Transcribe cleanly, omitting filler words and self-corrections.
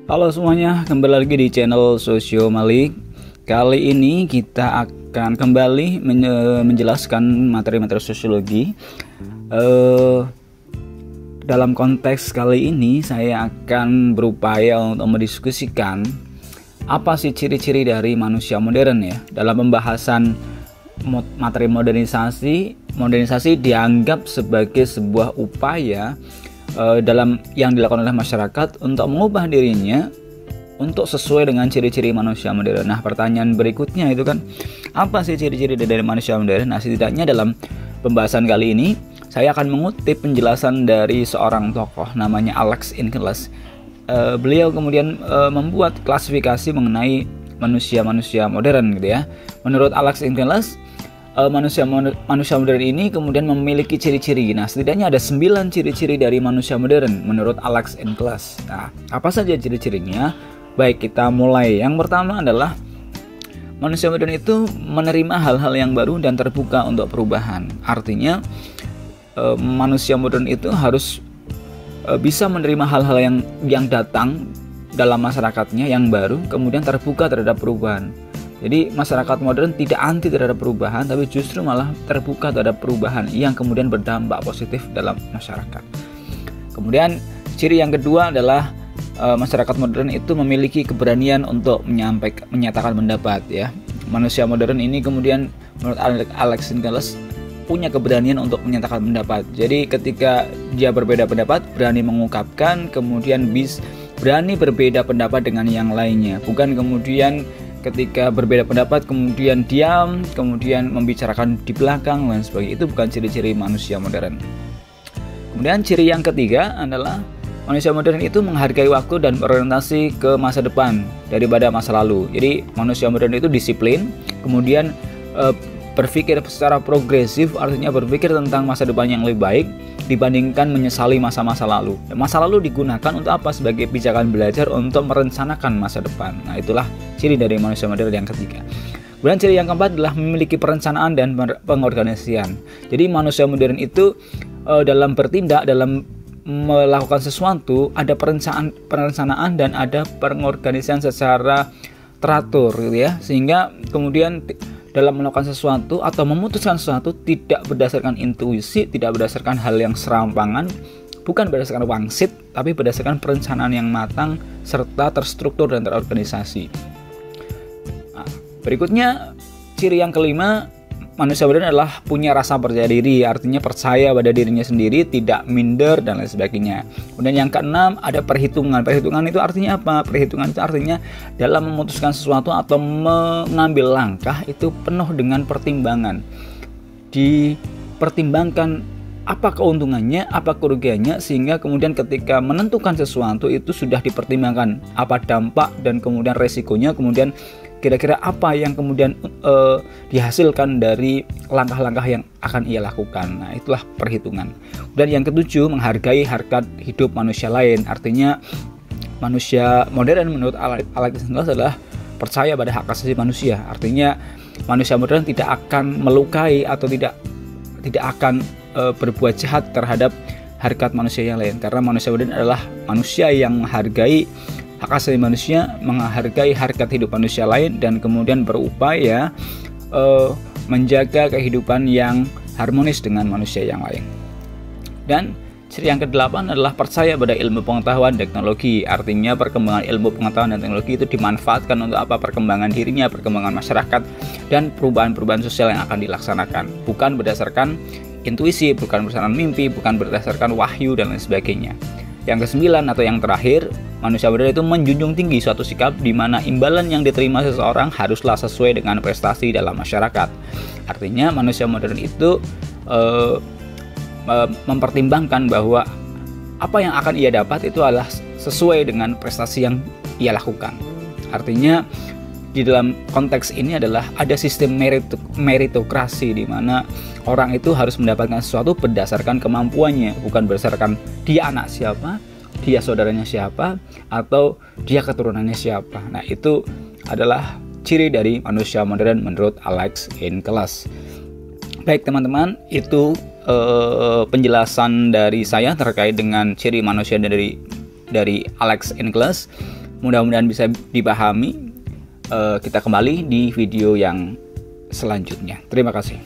Halo semuanya, kembali lagi di channel Sosio Malik. Kali ini kita akan kembali menjelaskan materi-materi sosiologi. Dalam konteks kali ini saya akan berupaya untuk mendiskusikan apa sih ciri-ciri dari manusia modern ya. Dalam pembahasan materi modernisasi dianggap sebagai sebuah upaya dalam yang dilakukan oleh masyarakat untuk mengubah dirinya untuk sesuai dengan ciri-ciri manusia modern. Nah, pertanyaan berikutnya itu kan, apa sih ciri-ciri dari manusia modern? Nah, setidaknya dalam pembahasan kali ini saya akan mengutip penjelasan dari seorang tokoh namanya Alex Inkeles. Beliau kemudian membuat klasifikasi mengenai manusia modern gitu ya. Menurut Alex Inkeles, manusia modern ini kemudian memiliki ciri-ciri. Nah, setidaknya ada 9 ciri-ciri dari manusia modern menurut Alex Inkeles. Nah, apa saja ciri-cirinya? Baik, kita mulai. Yang pertama adalah manusia modern itu menerima hal-hal yang baru dan terbuka untuk perubahan. Artinya manusia modern itu harus bisa menerima hal-hal yang datang dalam masyarakatnya yang baru, kemudian terbuka terhadap perubahan. Jadi masyarakat modern tidak anti terhadap perubahan, tapi justru malah terbuka terhadap perubahan yang kemudian berdampak positif dalam masyarakat. Kemudian ciri yang kedua adalah masyarakat modern itu memiliki keberanian untuk menyatakan pendapat ya. Manusia modern ini kemudian menurut Alex Inkeles punya keberanian untuk menyatakan pendapat. Jadi ketika dia berbeda pendapat, berani mengungkapkan, kemudian berani berbeda pendapat dengan yang lainnya. Bukan kemudian ketika berbeda pendapat kemudian diam, kemudian membicarakan di belakang dan sebagainya. Itu bukan ciri-ciri manusia modern. Kemudian ciri yang ketiga adalah manusia modern itu menghargai waktu dan berorientasi ke masa depan daripada masa lalu. Jadi manusia modern itu disiplin, kemudian berpikir secara progresif, artinya berpikir tentang masa depan yang lebih baik dibandingkan menyesali masa-masa lalu. Masa lalu digunakan untuk apa? Sebagai pijakan belajar untuk merencanakan masa depan. Nah, itulah ciri dari manusia modern yang ketiga. Kemudian ciri yang keempat adalah memiliki perencanaan dan pengorganisasian. Jadi manusia modern itu dalam bertindak, dalam melakukan sesuatu ada perencanaan dan ada pengorganisasian secara teratur gitu ya. Sehingga kemudian dalam melakukan sesuatu atau memutuskan sesuatu tidak berdasarkan intuisi, tidak berdasarkan hal yang serampangan, bukan berdasarkan wangsit, tapi berdasarkan perencanaan yang matang serta terstruktur dan terorganisasi. Nah, berikutnya ciri yang kelima, manusia modern adalah punya rasa percaya diri, artinya percaya pada dirinya sendiri, tidak minder dan lain sebagainya. Kemudian yang keenam ada perhitungan. Perhitungan itu artinya apa? Perhitungan itu artinya dalam memutuskan sesuatu atau mengambil langkah itu penuh dengan pertimbangan. Dipertimbangkan apa keuntungannya, apa kerugiannya, sehingga kemudian ketika menentukan sesuatu itu sudah dipertimbangkan apa dampak dan kemudian resikonya, kemudian kira-kira apa yang kemudian dihasilkan dari langkah-langkah yang akan ia lakukan. Nah, itulah perhitungan. Dan yang ketujuh, menghargai harkat hidup manusia lain. Artinya manusia modern menurut Alex Inkeles adalah percaya pada hak asasi manusia. Artinya manusia modern tidak akan melukai atau tidak akan berbuat jahat terhadap harkat manusia yang lain. Karena manusia modern adalah manusia yang menghargai hak asasi manusia, menghargai harkat hidup manusia lain, dan kemudian berupaya menjaga kehidupan yang harmonis dengan manusia yang lain. Dan ciri yang ke-8 adalah percaya pada ilmu pengetahuan teknologi. Artinya perkembangan ilmu pengetahuan dan teknologi itu dimanfaatkan untuk apa? Perkembangan dirinya, perkembangan masyarakat, dan perubahan-perubahan sosial yang akan dilaksanakan. Bukan berdasarkan intuisi, bukan berdasarkan mimpi, bukan berdasarkan wahyu dan lain sebagainya. Yang ke-9 atau yang terakhir, manusia modern itu menjunjung tinggi suatu sikap di mana imbalan yang diterima seseorang haruslah sesuai dengan prestasi dalam masyarakat. Artinya manusia modern itu mempertimbangkan bahwa apa yang akan ia dapat itu adalah sesuai dengan prestasi yang ia lakukan. Artinya di dalam konteks ini adalah ada sistem meritokrasi di mana orang itu harus mendapatkan sesuatu berdasarkan kemampuannya, bukan berdasarkan dia anak siapa, dia saudaranya siapa, atau dia keturunannya siapa. Nah, itu adalah ciri dari manusia modern menurut Alex Inkeles. Baik teman-teman, itu penjelasan dari saya terkait dengan ciri manusia dari Alex Inkeles. mudah-mudahan bisa dipahami. Kita kembali di video yang selanjutnya. Terima kasih.